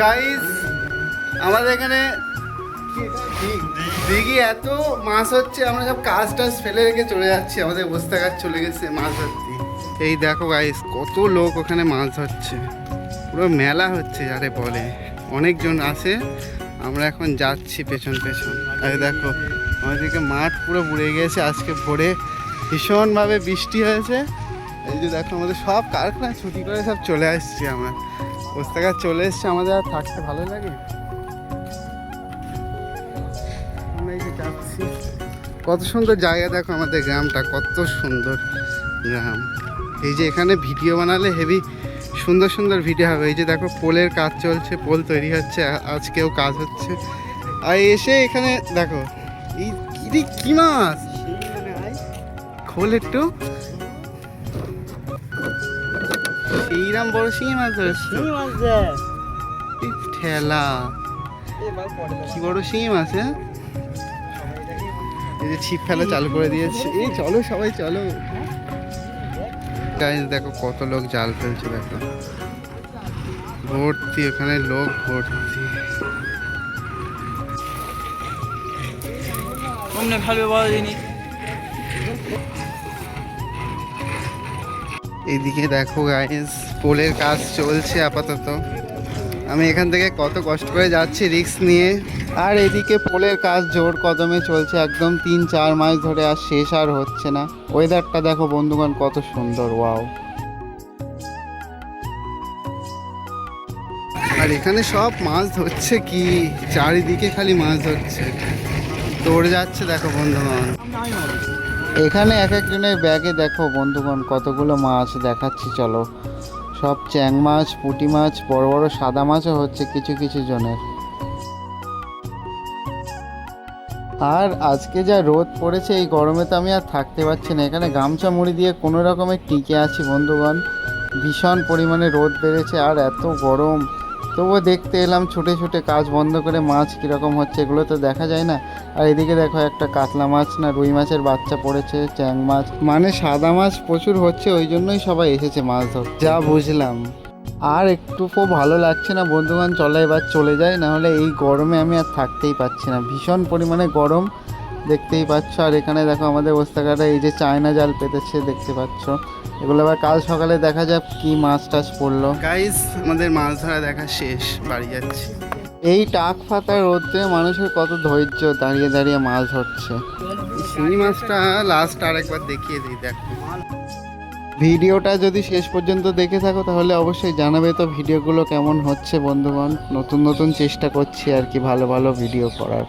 Guys আমাদের এখানে দিঘি এত মাছ হচ্ছে, আমরা সব কাজ টাজ ফেলে রেখে চলে যাচ্ছি, আমাদের বস্তা কাজ চলে গেছে মাছ ধরতে। এই দেখো গাইস কত লোক ওখানে মাছ ধরছে, পুরো মেলা হচ্ছে যারে বলে, অনেকজন আছে। আমরা এখন যাচ্ছি পেছন পেছন। আর দেখো আমাদেরকে মাঠ পুরো বুড়ে গিয়েছে, আজকে ভোরে ভীষণভাবে বৃষ্টি হয়েছে। এই যে দেখো আমাদের সব কারখানা ছুটি করে সব চলে আসছি, আমরা বস্তা কাজ চলে এসছি, আমাদের আর থাকতে ভালো লাগে। যাচ্ছি, কত সুন্দর জায়গা দেখো, আমাদের গ্রামটা কত সুন্দর গ্রাম। এই যে এখানে ভিডিও বানালে হেভি সুন্দর সুন্দর ভিডিও হবে। এই যে দেখো পোলের কাজ চলছে, পোল তৈরি হচ্ছে, আজকেও কাজ হচ্ছে। আর এসে এখানে দেখো এই কি মাছ, খোল একটু সেইরাম বড় শিঙি মাছ ধরেছে, ঠেলা কি বড় শিঙি মাছ। হ্যাঁ এই যে ছিপ ফেলা চালু করে দিয়েছে। এই চলো সবাই চলো। গাইস দেখো কত লোক জাল ফেলছে, দেখো ভর্তি ওখানে লোক ভর্তি। এইদিকে দেখো গাইস পোলের কাজ চলছে আপাতত। আমি এখান থেকে কত কষ্ট করে যাচ্ছি রিস্ক নিয়ে, আর এদিকে পোলের কাজ জোর কদমে চলছে একদম 3-4 মাস ধরে, আর শেষ আর হচ্ছে না। ওয়েদারটা দেখো বন্ধুগণ কত সুন্দর, ওয়াও। আর এখানে সব মাছ ধরছে, কি চারিদিকে খালি মাছ ধরছে, দৌড়ে যাচ্ছে দেখো বন্ধুগণ। এখানে এক একজনের ব্যাগে দেখো বন্ধুগণ কতগুলো মাছ দেখাচ্ছি, চলো। সব চ্যাং মাছ, পুঁটি মাছ, বড় বড় সাদা মাছও হচ্ছে কিছু কিছু জনের। আর আজকে যা রোদ পড়েছে, এই গরমে তো আমি আর থাকতে পারছি না। এখানে গামছা মুড়ি দিয়ে কোনো রকমের টিকে আছি বন্ধুগণ। ভীষণ পরিমাণে রোদ বেড়েছে আর এত গরম, তবুও দেখতে এলাম ছুটে ছুটে, কাজ বন্ধ করে মাছ কীরকম হচ্ছে এগুলো তো দেখা যায় না। আর এদিকে দেখো একটা কাতলা মাছ না রুই মাছের বাচ্চা পড়েছে, চ্যাং মাছ, মানে সাদা মাছ প্রচুর হচ্ছে, ওই জন্যই সবাই এসেছে মাছ ধরতে, যা বুঝলাম। আর একটুকু ভালো লাগছে না বন্ধুগণ, চলে এবার চলে যায়, নাহলে এই গরমে আমি আর থাকতেই পারছি না, ভীষণ পরিমাণে গরম, দেখতেই পাচ্ছ। আর এখানে দেখো আমাদের বস্তাকাটা এই যে চায়না জাল পেতেছে, দেখতে পাচ্ছ। এগুলো আবার কাল সকালে দেখা যাক কি মাছ টাছ পড়লো। গাইস আমাদের মাছ ধরা দেখা শেষ, বাড়ি যাচ্ছি। এই টাক ফাতা রোদ্রে মানুষের কত ধৈর্য, দাঁড়িয়ে দাঁড়িয়ে মাছ ধরছে। শিঙি মাছটা লাস্ট আরেকবার দেখিয়ে দিই, দেখো। ভিডিওটা যদি শেষ পর্যন্ত দেখে থাকো তাহলে অবশ্যই জানাবে তো ভিডিওগুলো কেমন হচ্ছে বন্ধুগণ। নতুন নতুন চেষ্টা করছি আর কি ভালো ভালো ভিডিও করার।